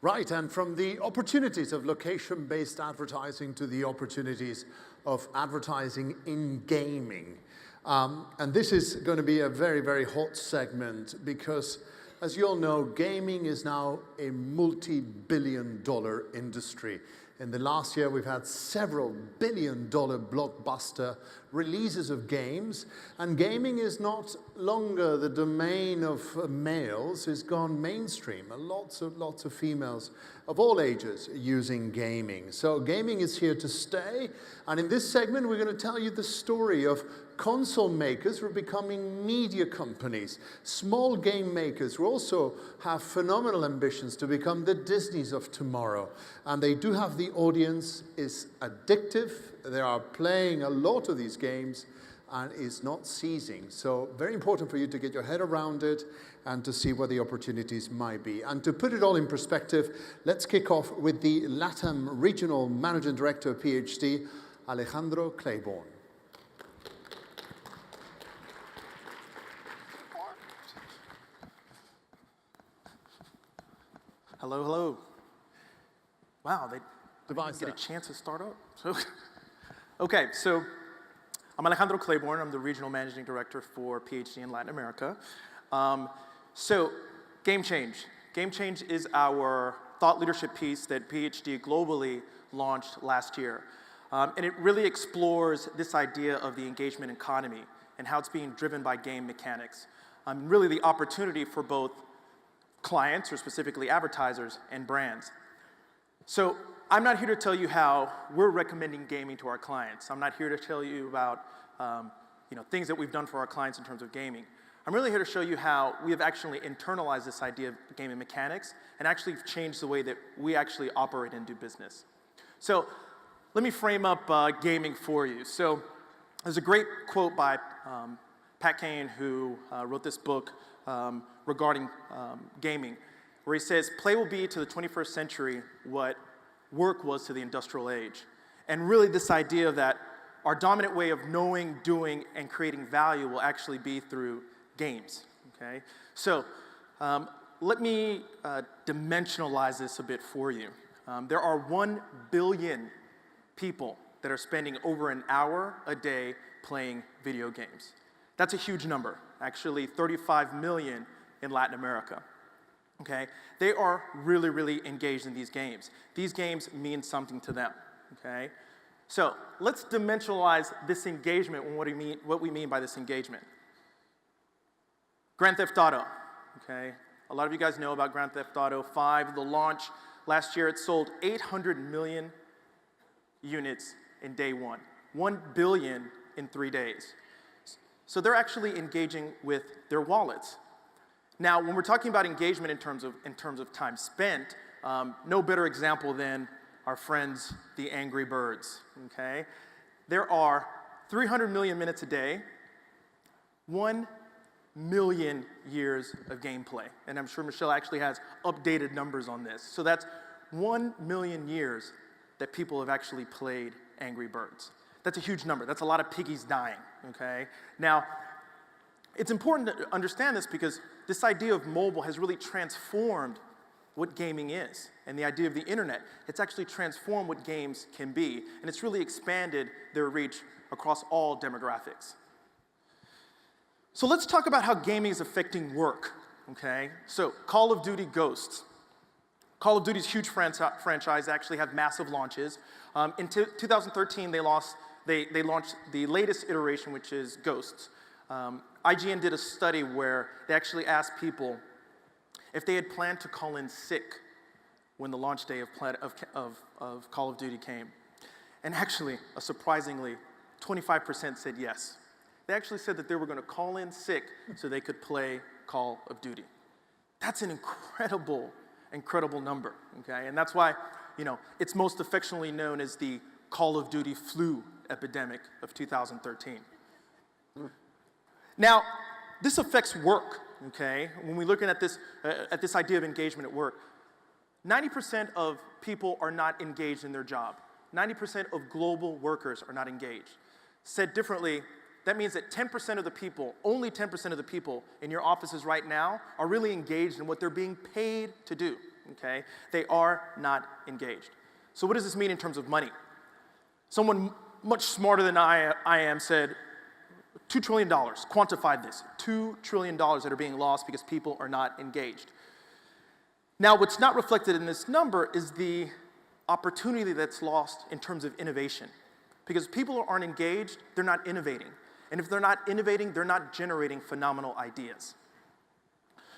Right, and from the opportunities of location-based advertising to the opportunities of advertising in gaming. And this is going to be a very, very hot segment because, as you all know, gaming is now a multi-billion-dollar industry. In the last year, we've had several billion-dollar blockbuster releases of games, and gaming is not longer the domain of males. It's gone mainstream. Lots of females of all ages using gaming. So gaming is here to stay, and in this segment, we're going to tell you the story of console makers who are becoming media companies, small game makers who also have phenomenal ambitions to become the Disneys of tomorrow. And they do have the audience is addictive. They are playing a lot of these games and is not ceasing. So very important for you to get your head around it and to see what the opportunities might be. And to put it all in perspective, let's kick off with the Latam Regional Managing Director, PhD, Alejandro Clabiorne. Hello, hello. Wow, they didn't get a chance to start up. Okay, so I'm Alejandro Clabiorne. I'm the Regional Managing Director for PhD in Latin America. So Game Change. Game Change is our thought leadership piece that PhD globally launched last year. And it really explores this idea of the engagement economy and how it's being driven by game mechanics. Really the opportunity for both clients, or specifically advertisers, and brands. So I'm not here to tell you how we're recommending gaming to our clients. I'm not here to tell you about things that we've done for our clients in terms of gaming. I'm really here to show you how we have actually internalized this idea of gaming mechanics and actually changed the way that we actually operate and do business. So let me frame up gaming for you. So there's a great quote by Pat Kane, who wrote this book regarding gaming, where he says, play will be to the 21st century what work was to the industrial age. And really this idea that our dominant way of knowing, doing, and creating value will actually be through games, okay? So let me dimensionalize this a bit for you. There are 1 billion people that are spending over an hour a day playing video games. That's a huge number, actually 35 million in Latin America, okay? They are really, really engaged in these games. These games mean something to them, okay? So let's dimensionalize this engagement and what we mean by this engagement. Grand Theft Auto, okay? A lot of you guys know about Grand Theft Auto 5, the launch. Last year it sold 800 million units in day one, 1 billion in 3 days. So they're actually engaging with their wallets. Now, when we're talking about engagement in terms of time spent, no better example than our friends, the Angry Birds, okay? There are 300 million minutes a day, 1 million years of gameplay. And I'm sure Michele actually has updated numbers on this. So that's 1 million years that people have actually played Angry Birds. That's a huge number. That's a lot of piggies dying, okay? Now, it's important to understand this because this idea of mobile has really transformed what gaming is. And the idea of the internet, it's actually transformed what games can be. And it's really expanded their reach across all demographics. So let's talk about how gaming is affecting work, okay? So Call of Duty Ghosts. Call of Duty's huge franchise actually have massive launches. In 2013, they launched the latest iteration, which is Ghosts. IGN did a study where they actually asked people if they had planned to call in sick when the launch day of Call of Duty came. And actually, surprisingly, 25% said yes. They actually said that they were going to call in sick so they could play Call of Duty. That's an incredible number, okay? And that's why, it's most affectionately known as the Call of Duty flu epidemic of 2013. Now, this affects work, okay? When we're looking at this idea of engagement at work, 90% of people are not engaged in their job. 90% of global workers are not engaged. Said differently, that means that 10% of the people, only 10% of the people in your offices right now are really engaged in what they're being paid to do. okay? They are not engaged. So what does this mean in terms of money? Someone much smarter than I am said, $2 trillion, quantified this, $2 trillion that are being lost because people are not engaged. Now, what's not reflected in this number is the opportunity that's lost in terms of innovation. Because people aren't engaged, they're not innovating. And if they're not innovating, they're not generating phenomenal ideas.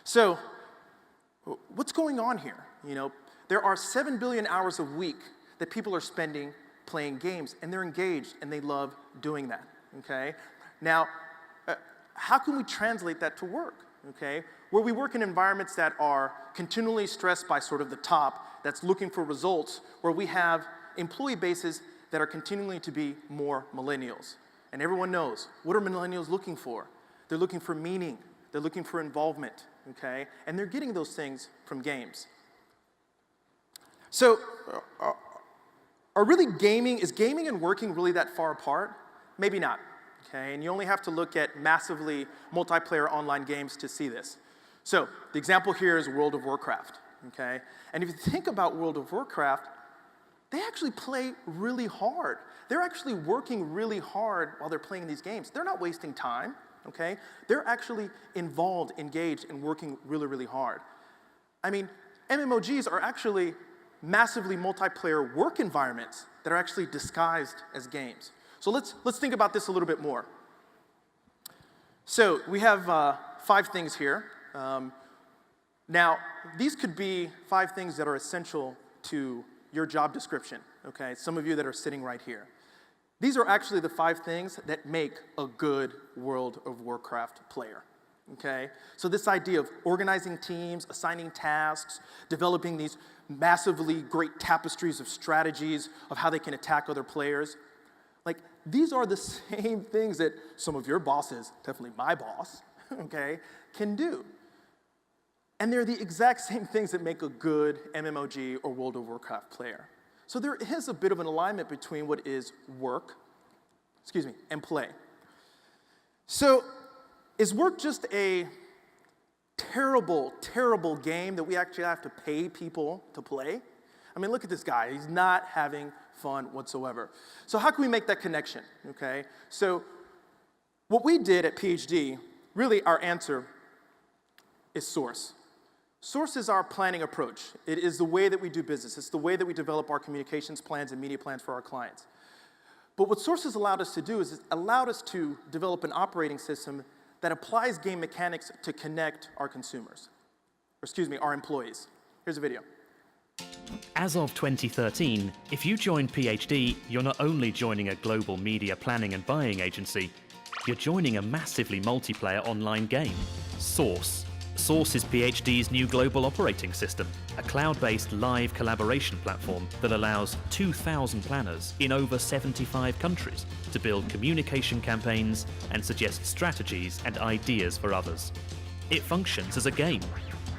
So, what's going on here? You know, there are 7 billion hours a week that people are spending playing games, and they're engaged, and they love doing that, okay? Now, how can we translate that to work, okay? Where we work in environments that are continually stressed by sort of the top, that's looking for results, where we have employee bases that are continuing to be more millennials. And everyone knows, what are millennials looking for? They're looking for meaning, they're looking for involvement, okay? And they're getting those things from games. So, is gaming and working really that far apart? Maybe not, okay? And you only have to look at massively multiplayer online games to see this. So, the example here is World of Warcraft, okay? And if you think about World of Warcraft, they actually play really hard. They're actually working really hard while they're playing these games. They're not wasting time, okay? They're actually involved, engaged, and working really, really hard. I mean, MMOGs are actually massively multiplayer work environments that are actually disguised as games. So let's think about this a little bit more. So we have 5 things here. Now, these could be 5 things that are essential to your job description, okay? Some of you that are sitting right here. These are actually the 5 things that make a good World of Warcraft player, okay? So this idea of organizing teams, assigning tasks, developing these massively great tapestries of strategies of how they can attack other players, like, these are the same things that some of your bosses, definitely my boss, okay, can do. And they're the exact same things that make a good MMOG or World of Warcraft player. So there is a bit of an alignment between what is work, and play. So is work just a terrible, terrible game that we actually have to pay people to play? I mean, look at this guy. He's not having fun whatsoever. So how can we make that connection, okay? So what we did at PhD, really our answer is Source. Source is our planning approach. It is the way that we do business. It's the way that we develop our communications plans and media plans for our clients. But what Source has allowed us to do is it allowed us to develop an operating system that applies game mechanics to connect our consumers, our employees. Here's a video. As of 2013, if you join PhD, you're not only joining a global media planning and buying agency, you're joining a massively multiplayer online game, Source. Source is PhD's new global operating system, a cloud-based live collaboration platform that allows 2,000 planners in over 75 countries to build communication campaigns and suggest strategies and ideas for others. It functions as a game,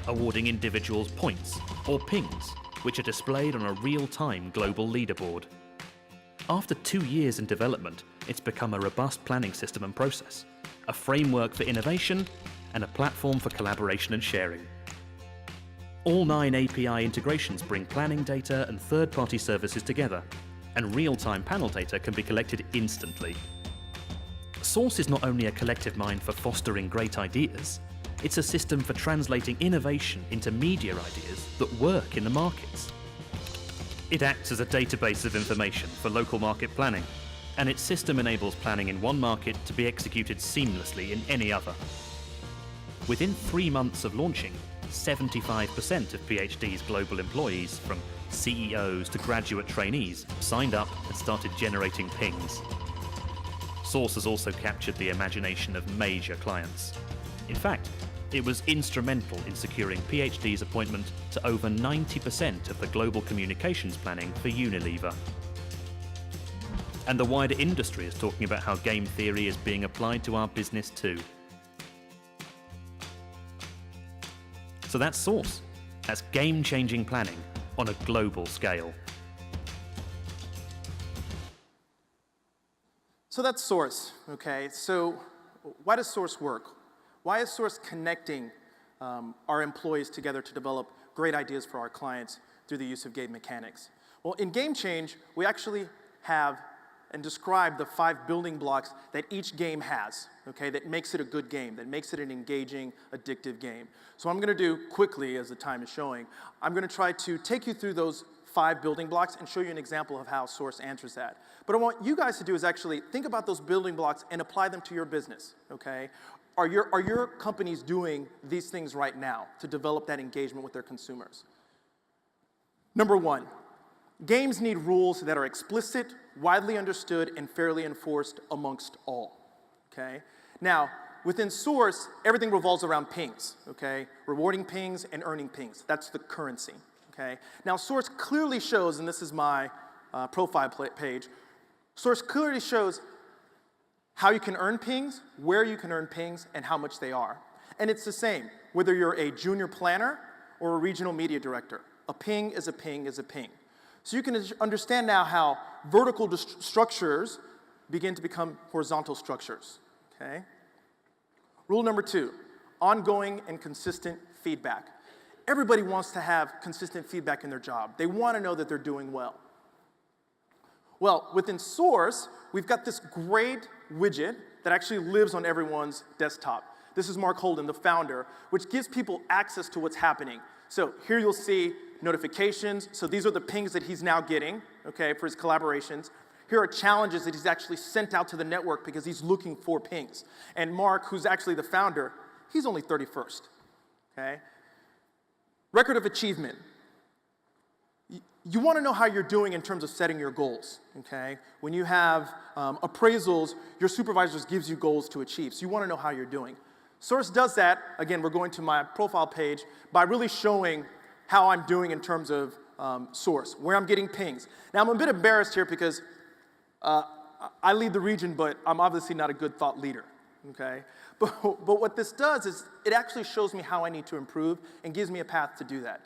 awarding individuals points or pings, which are displayed on a real-time global leaderboard. After 2 years in development, it's become a robust planning system and process, a framework for innovation, and a platform for collaboration and sharing. All 9 API integrations bring planning data and third-party services together, and real-time panel data can be collected instantly. Source is not only a collective mind for fostering great ideas, it's a system for translating innovation into media ideas that work in the markets. It acts as a database of information for local market planning, and its system enables planning in one market to be executed seamlessly in any other. Within 3 months of launching, 75% of PhD's global employees, from CEOs to graduate trainees, signed up and started generating pings. Source has also captured the imagination of major clients. In fact, it was instrumental in securing PhD's appointment to over 90% of the global communications planning for Unilever. And the wider industry is talking about how game theory is being applied to our business too. So that's Source. That's game-changing planning on a global scale. So that's Source, okay? So why does Source work? Why is Source connecting our employees together to develop great ideas for our clients through the use of game mechanics. Well, in Game Change, we actually have and describe the 5 building blocks that each game has, okay, that makes it a good game, that makes it an engaging, addictive game. So what I'm gonna do quickly, as the time is showing, I'm gonna try to take you through those 5 building blocks and show you an example of how Source answers that. But what I want you guys to do is actually think about those building blocks and apply them to your business, okay? Are your companies doing these things right now to develop that engagement with their consumers? Number 1, games need rules that are explicit, widely understood, and fairly enforced amongst all, okay? Now, within Source, everything revolves around pings, okay? Rewarding pings and earning pings. That's the currency, okay? Now, Source clearly shows, and this is my profile page, Source clearly shows how you can earn pings, where you can earn pings, and how much they are. And it's the same, whether you're a junior planner or a regional media director. A ping is a ping is a ping. So you can understand now how vertical structures begin to become horizontal structures, okay? Rule number 2, ongoing and consistent feedback. Everybody wants to have consistent feedback in their job. They want to know that they're doing well. Well, within Source, we've got this great widget that actually lives on everyone's desktop. This is Mark Holden, the founder, which gives people access to what's happening. So here you'll see notifications. So these are the pings that he's now getting, okay, for his collaborations. Here are challenges that he's actually sent out to the network because he's looking for pings. And Mark, who's actually the founder, he's only 31st, okay? Record of achievement. You want to know how you're doing in terms of setting your goals, okay? When you have appraisals, your supervisors gives you goals to achieve. So you want to know how you're doing. Source does that, again, we're going to my profile page, by really showing how I'm doing in terms of Source, where I'm getting pings. Now, I'm a bit embarrassed here because I lead the region, but I'm obviously not a good thought leader, okay? But what this does is it actually shows me how I need to improve and gives me a path to do that.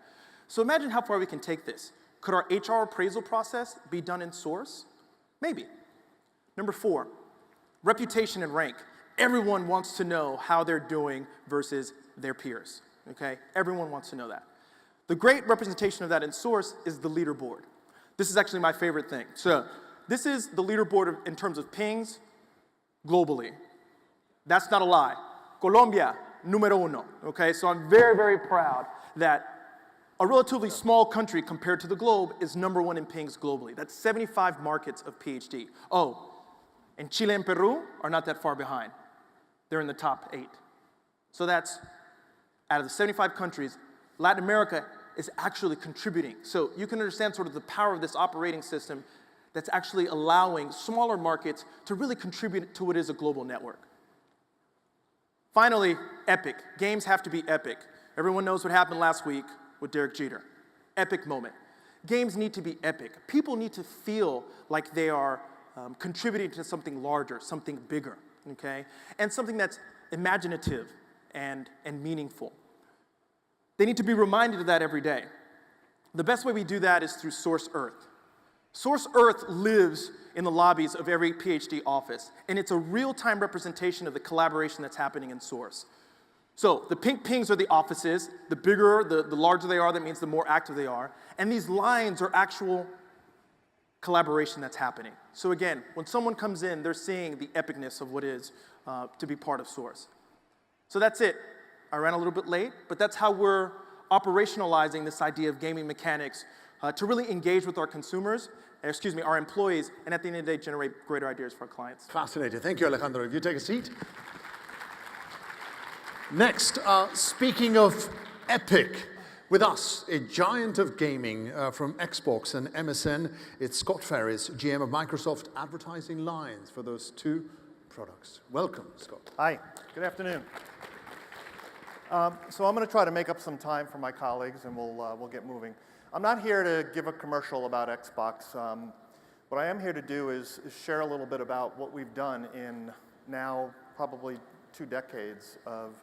So imagine how far we can take this. Could our HR appraisal process be done in Source? Maybe. Number 4, reputation and rank. Everyone wants to know how they're doing versus their peers, okay? Everyone wants to know that. The great representation of that in Source is the leaderboard. This is actually my favorite thing. So this is the leaderboard in terms of pings globally. That's not a lie. Colombia, numero uno, okay? So I'm very, very proud that a relatively small country compared to the globe is #1 in pings globally. That's 75 markets of PhD. Oh, and Chile and Peru are not that far behind. They're in the top 8. So that's, out of the 75 countries, Latin America is actually contributing. So you can understand sort of the power of this operating system that's actually allowing smaller markets to really contribute to what is a global network. Finally, epic. Games have to be epic. Everyone knows what happened last week with Derek Jeter. Epic moment. Games need to be epic. People need to feel like they are contributing to something larger, something bigger, okay? And something that's imaginative and meaningful. They need to be reminded of that every day. The best way we do that is through Source Earth. Source Earth lives in the lobbies of every PhD office, and it's a real-time representation of the collaboration that's happening in Source. So the pink pings are the offices. The bigger, the larger they are, that means the more active they are. And these lines are actual collaboration that's happening. So again, when someone comes in, they're seeing the epicness of what is to be part of Source. So that's it. I ran a little bit late, but that's how we're operationalizing this idea of gaming mechanics to really engage with our consumers, our employees, and at the end of the day, generate greater ideas for our clients. Fascinating. Thank you, Alejandro. If you take a seat. Next, speaking of epic, with us, a giant of gaming from Xbox and MSN, it's Scott Ferris, GM of Microsoft Advertising Lines for those 2 products. Welcome, Scott. Hi, good afternoon. So I'm going to try to make up some time for my colleagues, and we'll get moving. I'm not here to give a commercial about Xbox. What I am here to do is share a little bit about what we've done in now probably 2 decades of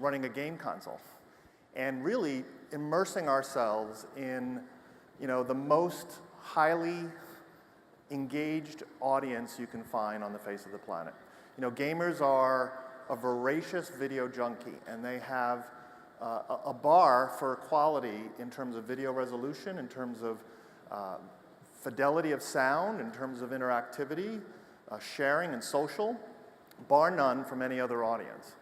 running a game console, and really immersing ourselves in, the most highly engaged audience you can find on the face of the planet. Gamers are a voracious video junkie, and they have a bar for quality in terms of video resolution, in terms of fidelity of sound, in terms of interactivity, sharing and social, bar none from any other audience.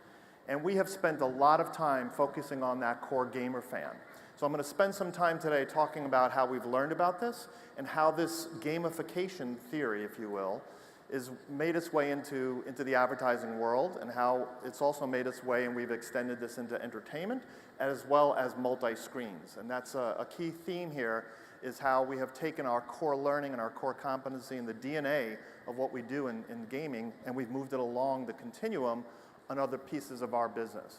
And we have spent a lot of time focusing on that core gamer fan. So I'm going to spend some time today talking about how we've learned about this and how this gamification theory, if you will, is made its way into the advertising world, and how it's also made its way, and we've extended this into entertainment as well as multi-screens. And that's a key theme here, is how we have taken our core learning and our core competency and the DNA of what we do in gaming, and we've moved it along the continuum on other pieces of our business.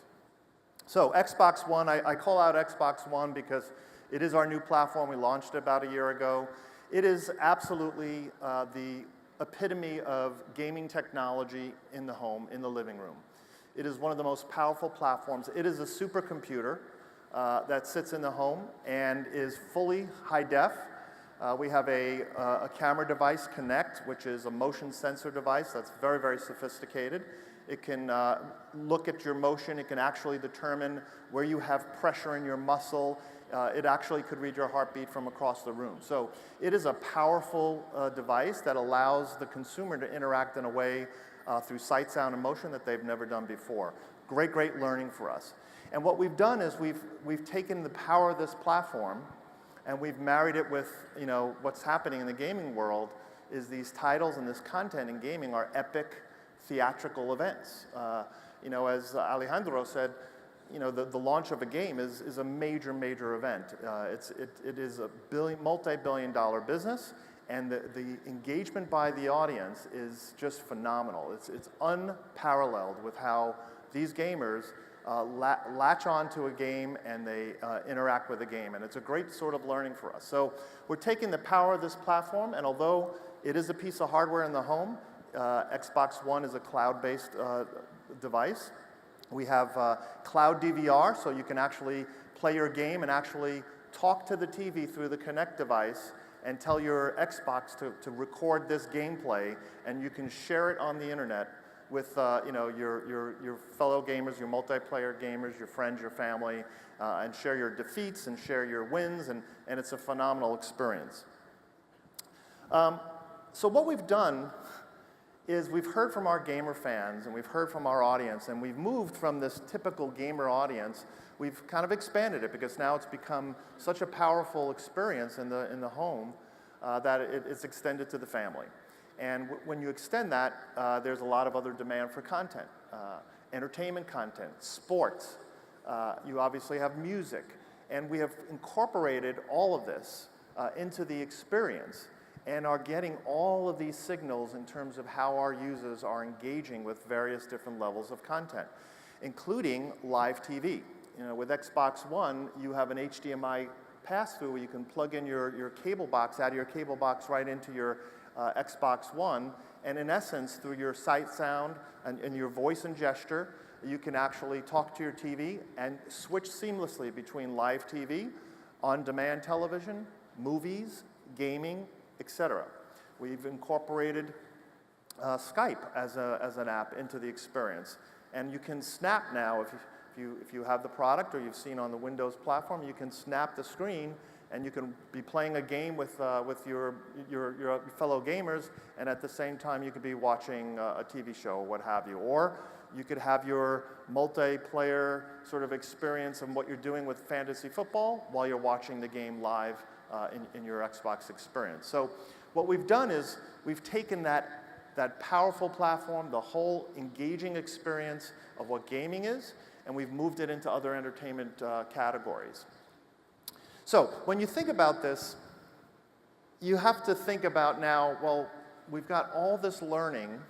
So Xbox One, I call out Xbox One because it is our new platform. We launched it about a year ago. It is absolutely the epitome of gaming technology in the home, in the living room. It is one of the most powerful platforms. It is a supercomputer that sits in the home and is fully high def. We have a camera device, Connect, which is a motion sensor device that's very, very sophisticated. It can look at your motion. It can actually determine where you have pressure in your muscle. It actually could read your heartbeat from across the room. So it is a powerful device that allows the consumer to interact in a way through sight, sound, and motion that they've never done before. Great, great learning for us. And what we've done is we've taken the power of this platform and we've married it with, you know, what's happening in the gaming world is these titles and this content in gaming are epic theatrical events. You know, as Alejandro said, you know, the launch of a game is a major, major event. It is a multi-billion-dollar business, and the engagement by the audience is just phenomenal. It's unparalleled with how these gamers latch on to a game and they interact with the game, and it's a great sort of learning for us. So we're taking the power of this platform, and although it is a piece of hardware in the home, Xbox One is a cloud-based device. We have cloud DVR, so you can actually play your game and actually talk to the TV through the Kinect device and tell your Xbox to record this gameplay, and you can share it on the internet with you know, your fellow gamers, your multiplayer gamers, your friends, your family, and share your defeats and share your wins, and it's a phenomenal experience. So what we've done is we've heard from our gamer fans and we've heard from our audience, and we've moved from this typical gamer audience, we've kind of expanded it because now it's become such a powerful experience in the home that it's extended to the family. And when you extend that, there's a lot of other demand for content, entertainment content, sports, you obviously have music, and we have incorporated all of this into the experience, and are getting all of these signals in terms of how our users are engaging with various different levels of content, including live TV. You know, with Xbox One, you have an HDMI pass-through where you can plug in your cable box, out of your cable box right into your Xbox One, and in essence, through your sight, sound, and your voice and gesture, you can actually talk to your TV and switch seamlessly between live TV, on-demand television, movies, gaming, etc. We've incorporated Skype as an app into the experience, and you can snap now if you have the product or you've seen on the Windows platform, you can snap the screen and you can be playing a game with your fellow gamers, and at the same time you could be watching a TV show or what have you, or you could have your multiplayer sort of experience of what you're doing with fantasy football while you're watching the game live in your Xbox experience. So what we've done is we've taken that powerful platform, the whole engaging experience of what gaming is, and we've moved it into other entertainment categories. So when you think about this, you have to think about now, well, we've got all this learning,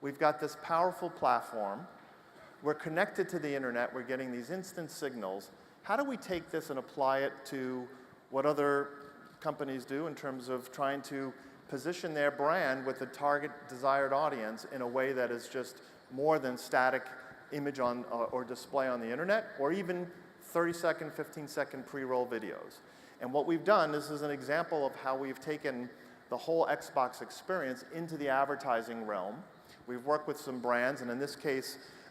we've got this powerful platform, we're connected to the internet, we're getting these instant signals. How do we take this and apply it to what other companies do in terms of trying to position their brand with the target desired audience in a way that is just more than static image on or display on the internet, or even 30-second, 15-second pre-roll videos. And what we've done, this is an example of how we've taken the whole Xbox experience into the advertising realm. We've worked with some brands, and in this case,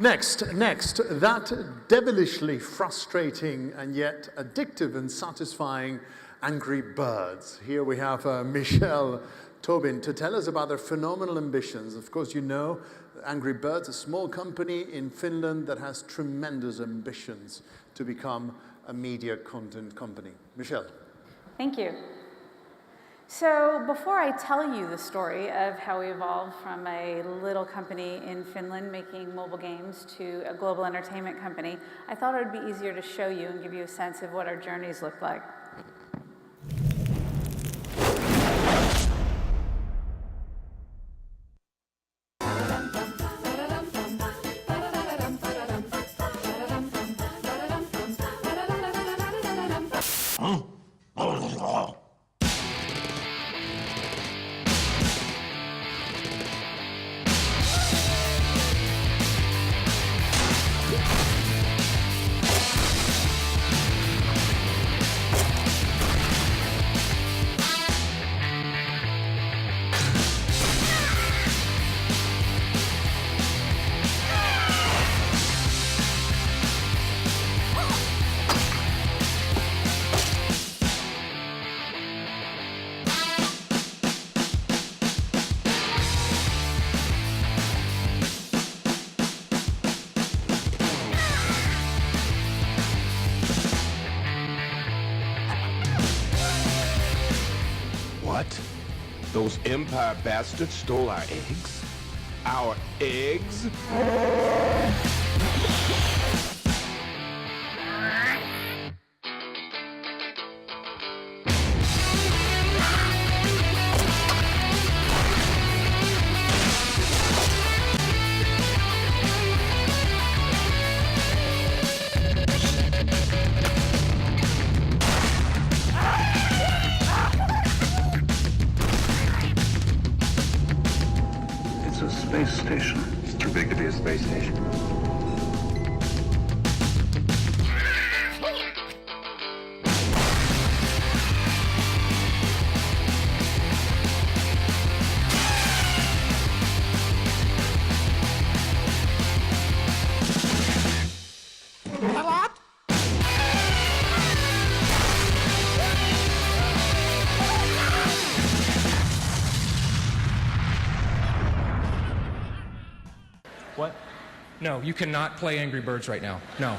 Next, that devilishly frustrating and yet addictive and satisfying Angry Birds. Here we have Michele, Tobin, to tell us about their phenomenal ambitions. Of course, you know Angry Birds, a small company in Finland that has tremendous ambitions to become a media content company. Michele. Thank you. So before I tell you the story of how we evolved from a little company in Finland making mobile games to a global entertainment company, I thought it would be easier to show you and give you a sense of what our journeys look like. What? Those Empire bastards stole our eggs? Our eggs? It's a space station. It's too big to be a space station. What? No, you cannot play Angry Birds right now. No.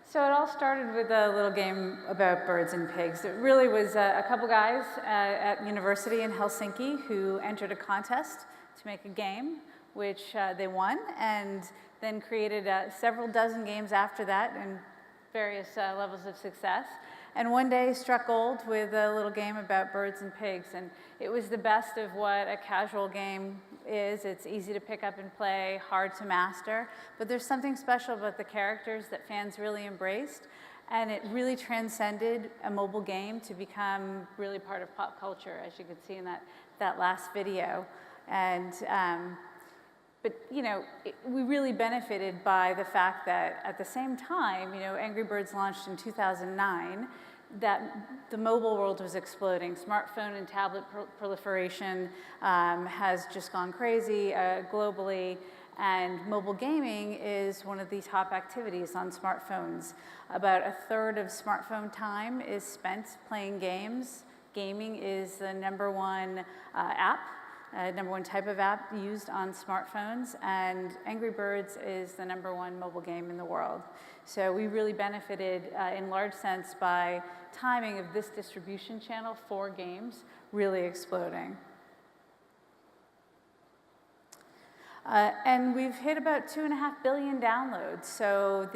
So it all started with a little game about birds and pigs. It really was a couple guys at university in Helsinki who entered a contest to make a game, which they won, and then created several dozen games after that in various levels of success. And one day struck gold with a little game about birds and pigs. And it was the best of what a casual game is. It's easy to pick up and play, hard to master. But there's something special about the characters that fans really embraced. And it really transcended a mobile game to become really part of pop culture, as you could see in that last video. And but you know, we really benefited by the fact that at the same time, you know, Angry Birds launched in 2009, that the mobile world was exploding. Smartphone and tablet proliferation has just gone crazy globally, and mobile gaming is one of the top activities on smartphones. About a third of smartphone time is spent playing games. Gaming is the number one number one type of app used on smartphones, and Angry Birds is the number one mobile game in the world. So we really benefited in large sense by timing of this distribution channel for games really exploding. And we've hit about 2.5 billion downloads. So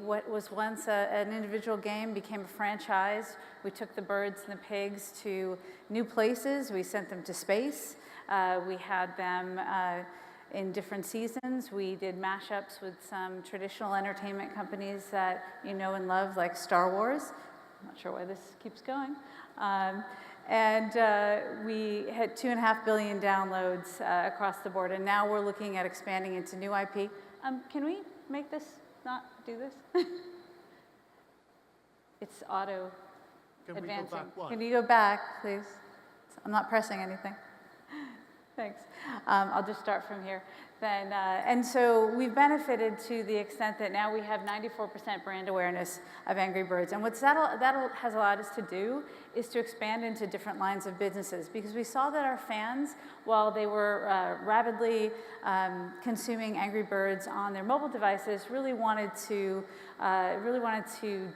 what was once an individual game became a franchise. We took the birds and the pigs to new places. We sent them to space. We had them in different seasons. We did mashups with some traditional entertainment companies that you know and love, like Star Wars. I'm not sure why this keeps going. And we had 2.5 billion downloads across the board. And now we're looking at expanding into new IP. Can we make this not do this? It's auto advancing. Can you go back, please? I'm not pressing anything. Thanks. I'll just start from here. Then, and so we've benefited to the extent that now we have 94% brand awareness of Angry Birds. And what that has allowed us to do is to expand into different lines of businesses, because we saw that our fans, while they were rapidly consuming Angry Birds on their mobile devices, really wanted to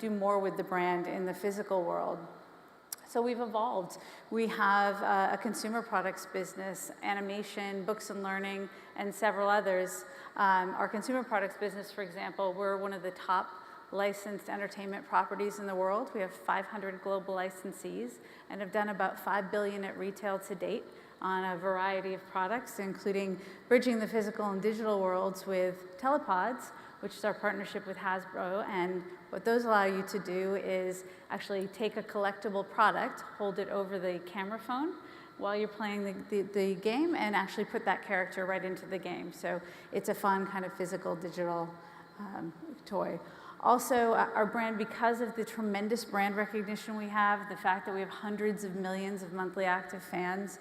do more with the brand in the physical world. So we've evolved. We have a consumer products business, animation, books and learning, and several others. Our consumer products business, for example, we're one of the top licensed entertainment properties in the world. We have 500 global licensees and have done about $5 billion at retail to date on a variety of products, including bridging the physical and digital worlds with telepods, which is our partnership with Hasbro. And what those allow you to do is actually take a collectible product, hold it over the camera phone while you're playing the game, and actually put that character right into the game. So it's a fun kind of physical digital toy. Also, our brand, because of the tremendous brand recognition we have, the fact that we have hundreds of millions of monthly active fans,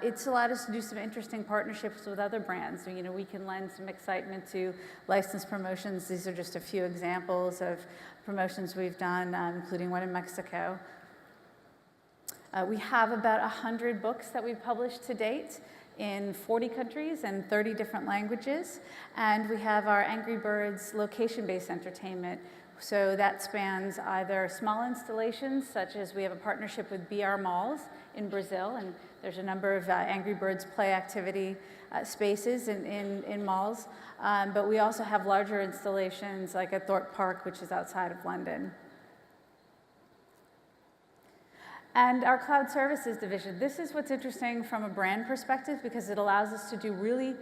it's allowed us to do some interesting partnerships with other brands. So, you know, we can lend some excitement to licensed promotions. These are just a few examples of promotions we've done, including one in Mexico. We have about 100 books that we've published to date in 40 countries and 30 different languages. And we have our Angry Birds location-based entertainment. So that spans either small installations, such as we have a partnership with BR Malls in Brazil, and there's a number of Angry Birds play activity spaces in malls. But we also have larger installations like at Thorpe Park, which is outside of London. And our cloud services division, this is what's interesting from a brand perspective, because it allows us to do really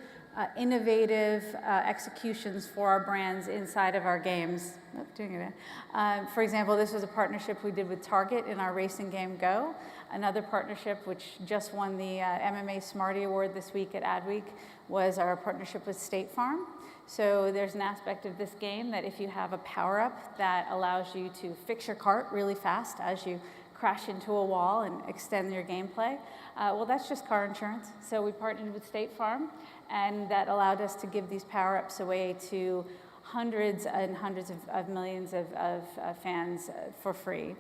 innovative executions for our brands inside of our games. Oh, doing it again. For example, this was a partnership we did with Target in our racing game Go. Another partnership, which just won the MMA Smarty Award this week at Adweek, was our partnership with State Farm. So there's an aspect of this game that if you have a power-up that allows you to fix your cart really fast as you crash into a wall and extend your gameplay. Well, that's just car insurance. So we partnered with State Farm, and that allowed us to give these power-ups away to hundreds and hundreds of millions of fans for free.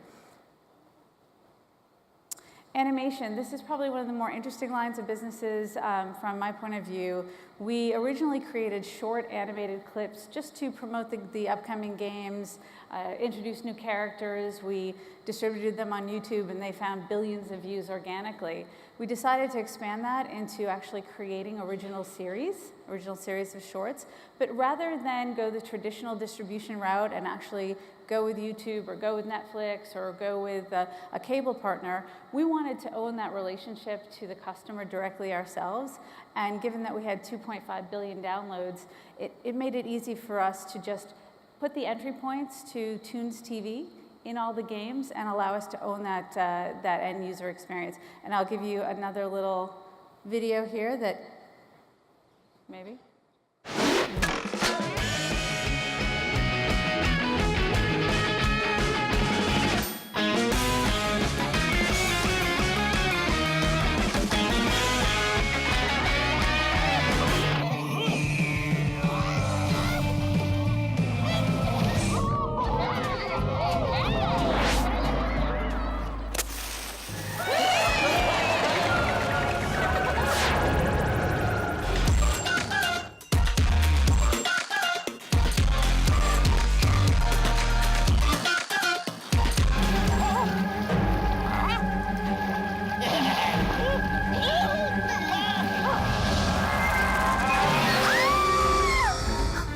Animation, this is probably one of the more interesting lines of businesses from my point of view. We originally created short animated clips just to promote the upcoming games, introduce new characters. We distributed them on YouTube, and they found billions of views organically. We decided to expand that into actually creating original series of shorts. But rather than go the traditional distribution route and actually go with YouTube or go with Netflix or go with a cable partner, we wanted to own that relationship to the customer directly ourselves. And given that we had 2.5 billion downloads, it made it easy for us to just put the entry points to Tunes TV in all the games and allow us to own that end user experience. And I'll give you another little video here that maybe.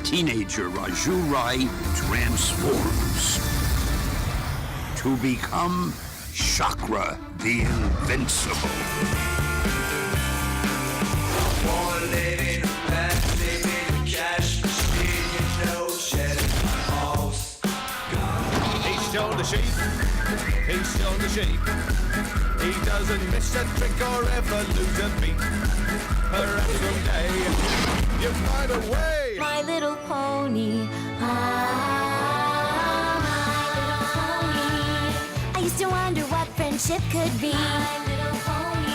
Teenager Raju Rai transforms to become Chakra the Invincible. He's shown the shape, he's shown the shape. He doesn't miss a trick or ever lose a beat. Perhaps someday you find a way. My little pony, My Little Pony. I used to wonder what friendship could be. My Little Pony.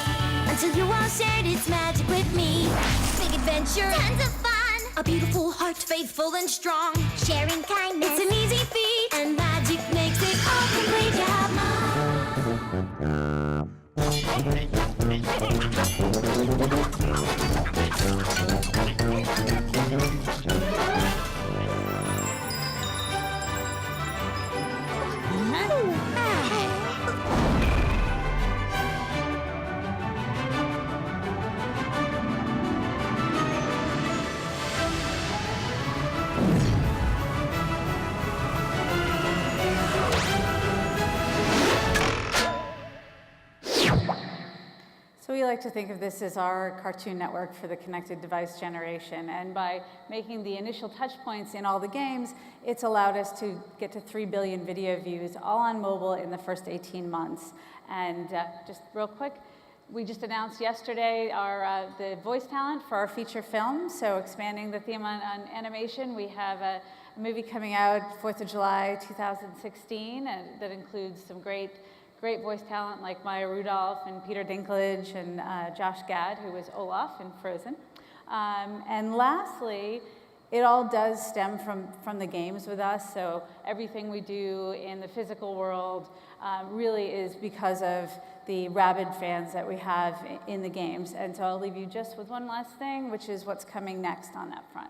Until you all shared its magic with Big adventure, tons of fun. A beautiful heart, faithful and strong. Sharing kindness, it's an easy feat. And magic makes it all complete. You have So we like to think of this as our Cartoon Network for the connected device generation. And by making the initial touch points in all the games, it's allowed us to get to 3 billion video views, all on mobile in the first 18 months. And just real quick, we just announced yesterday the voice talent for our feature film. So expanding the theme on animation, we have a movie coming out 4th of July 2016 and that includes some great voice talent like Maya Rudolph and Peter Dinklage and Josh Gad, who was Olaf in Frozen. And lastly, it all does stem from the games with us. So everything we do in the physical world really is because of the rabid fans that we have in the games. And so I'll leave you just with one last thing, which is what's coming next on that front.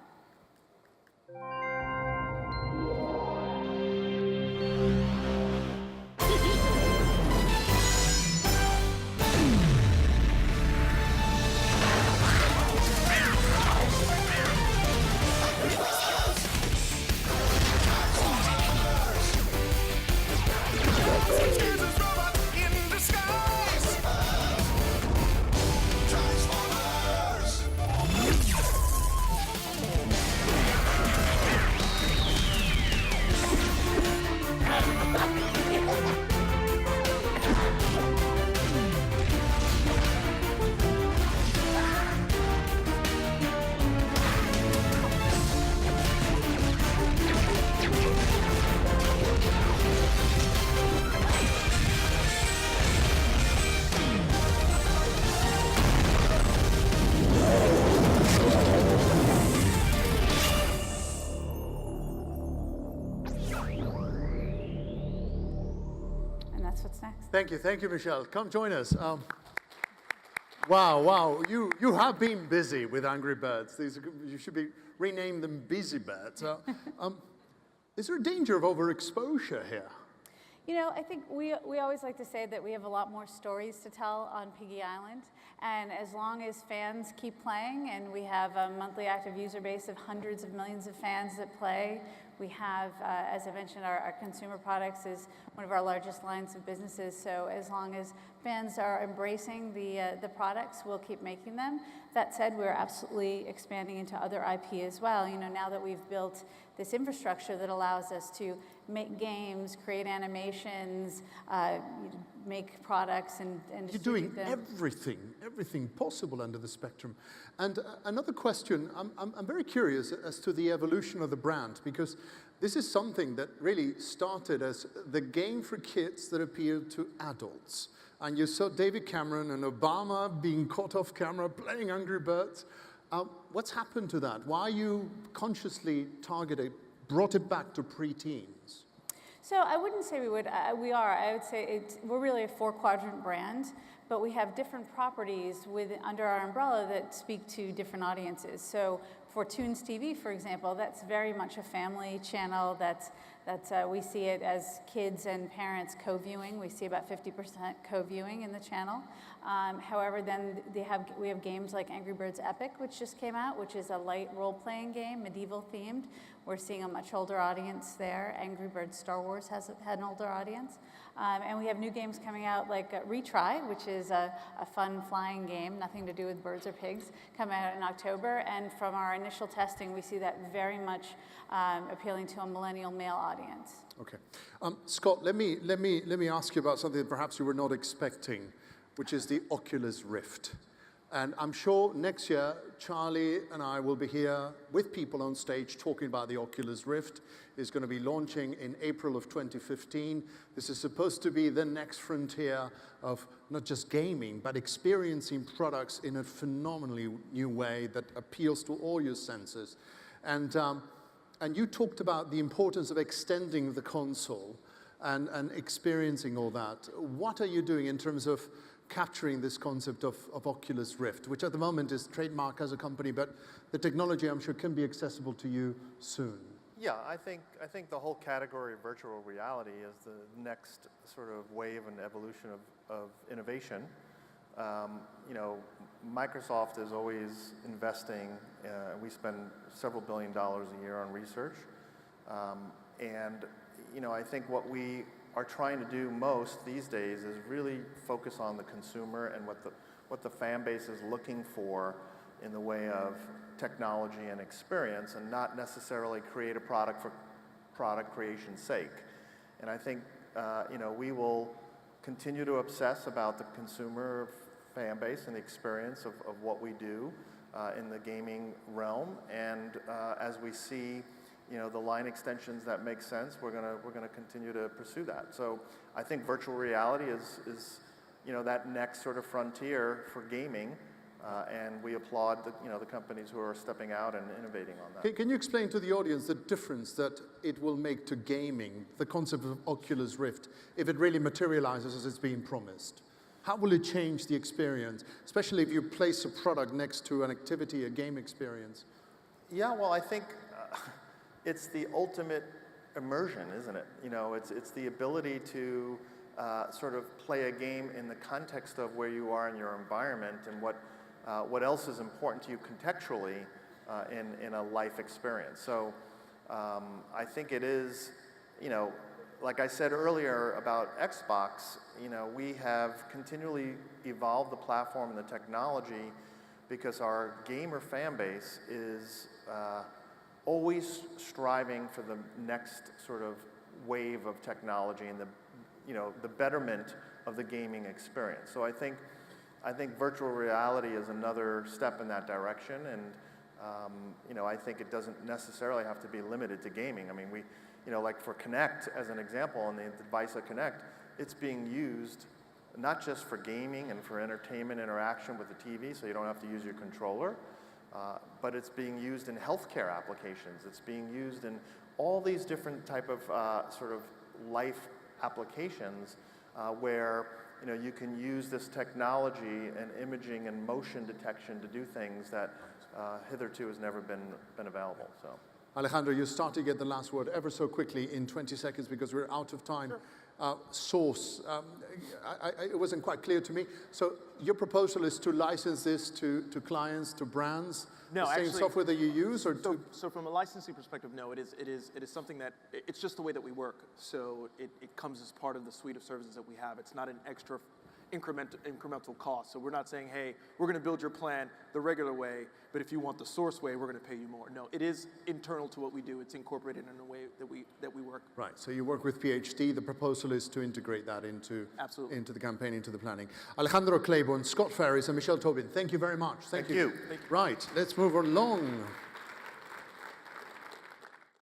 Thank you, Michele. Come join us. Wow, you have been busy with Angry Birds. You should rename them Busy Birds. Is there a danger of overexposure here? You know, I think we always like to say that we have a lot more stories to tell on Piggy Island. And as long as fans keep playing, and we have a monthly active user base of hundreds of millions of fans that play, we have, as I mentioned, our consumer products is one of our largest lines of businesses. So as long as fans are embracing the products, we'll keep making them. That said, we're absolutely expanding into other IP as well. You know, now that we've built this infrastructure that allows us to make games, create animations, make products, and you're doing everything possible under the spectrum. And another question, I'm very curious as to the evolution of the brand, because this is something that really started as the game for kids that appealed to adults. And you saw David Cameron and Obama being caught off camera playing Angry Birds. What's happened to that? Why you consciously brought it back to preteens? So I wouldn't say we would. I would say we're really a 4-quadrant brand, but we have different properties under our umbrella that speak to different audiences. So for Toons TV, for example, that's very much a family channel. We see it as kids and parents co-viewing. We see about 50% co-viewing in the channel. However, then we have games like Angry Birds Epic, which just came out, which is a light role-playing game, medieval themed. We're seeing a much older audience there. Angry Birds Star Wars had an older audience. And we have new games coming out like Retry, which is a fun flying game, nothing to do with birds or pigs, coming out in October. And from our initial testing, we see that very much appealing to a millennial male audience. Okay. Scott, let me ask you about something that perhaps you were not expecting, which is the Oculus Rift. And I'm sure next year, Charlie and I will be here with people on stage talking about the Oculus Rift. It's going to be launching in April of 2015. This is supposed to be the next frontier of not just gaming, but experiencing products in a phenomenally new way that appeals to all your senses. And you talked about the importance of extending the console and experiencing all that. What are you doing in terms of capturing this concept of Oculus Rift, which at the moment is trademarked as a company, but the technology, I'm sure, can be accessible to you soon? Yeah, I think the whole category of virtual reality is the next sort of wave and evolution of innovation. You know, Microsoft is always investing. We spend several $1 billion a year on research. And, you know, I think what we are trying to do most these days is really focus on the consumer and what the fan base is looking for in the way of technology and experience, and not necessarily create a product for product creation's sake. And I think you know, we will continue to obsess about the consumer fan base and the experience of what we do in the gaming realm. And as we see, you know, the line extensions that make sense, we're gonna continue to pursue that. So I think virtual reality is you know, that next sort of frontier for gaming, and we applaud the companies who are stepping out and innovating on that. Can you explain to the audience the difference that it will make to gaming, the concept of Oculus Rift, if it really materializes as it's being promised? How will it change the experience, especially if you place a product next to an activity, a game experience? Yeah, well, I think it's the ultimate immersion, isn't it? You know, it's the ability to sort of play a game in the context of where you are in your environment and what else is important to you contextually in a life experience. So I think it is, you know, like I said earlier about Xbox, you know, we have continually evolved the platform and the technology because our gamer fan base is always striving for the next sort of wave of technology and the betterment of the gaming experience. So I think virtual reality is another step in that direction, and you know, I think it doesn't necessarily have to be limited to gaming. I mean, you know, like for Kinect as an example, and the device of Kinect, it's being used not just for gaming and for entertainment interaction with the TV, so you don't have to use your controller, but it's being used in healthcare applications. It's being used in all these different type of sort of life applications where, you know, you can use this technology and imaging and motion detection to do things that hitherto has never been available. So, Alejandro, you start to get the last word ever so quickly in 20 seconds because we're out of time. Sure. Source, it wasn't quite clear to me. So your proposal is to license this to clients, to brands? No, the same software that you use, or so from a licensing perspective, no. It is something that it's just the way that we work. So it comes as part of the suite of services that we have. It's not an extra incremental cost. So we're not saying, hey, we're going to build your plan the regular way, but if you want the source way, we're going to pay you more. No, it is internal to what we do. It's incorporated in a way that we work. Right. So you work with PhD. The proposal is to integrate that into the campaign, into the planning. Alejandro Clabiorne, Scott Ferris, and Michele Tobin, thank you very much. Thank you. Thank you. Right. Let's move along.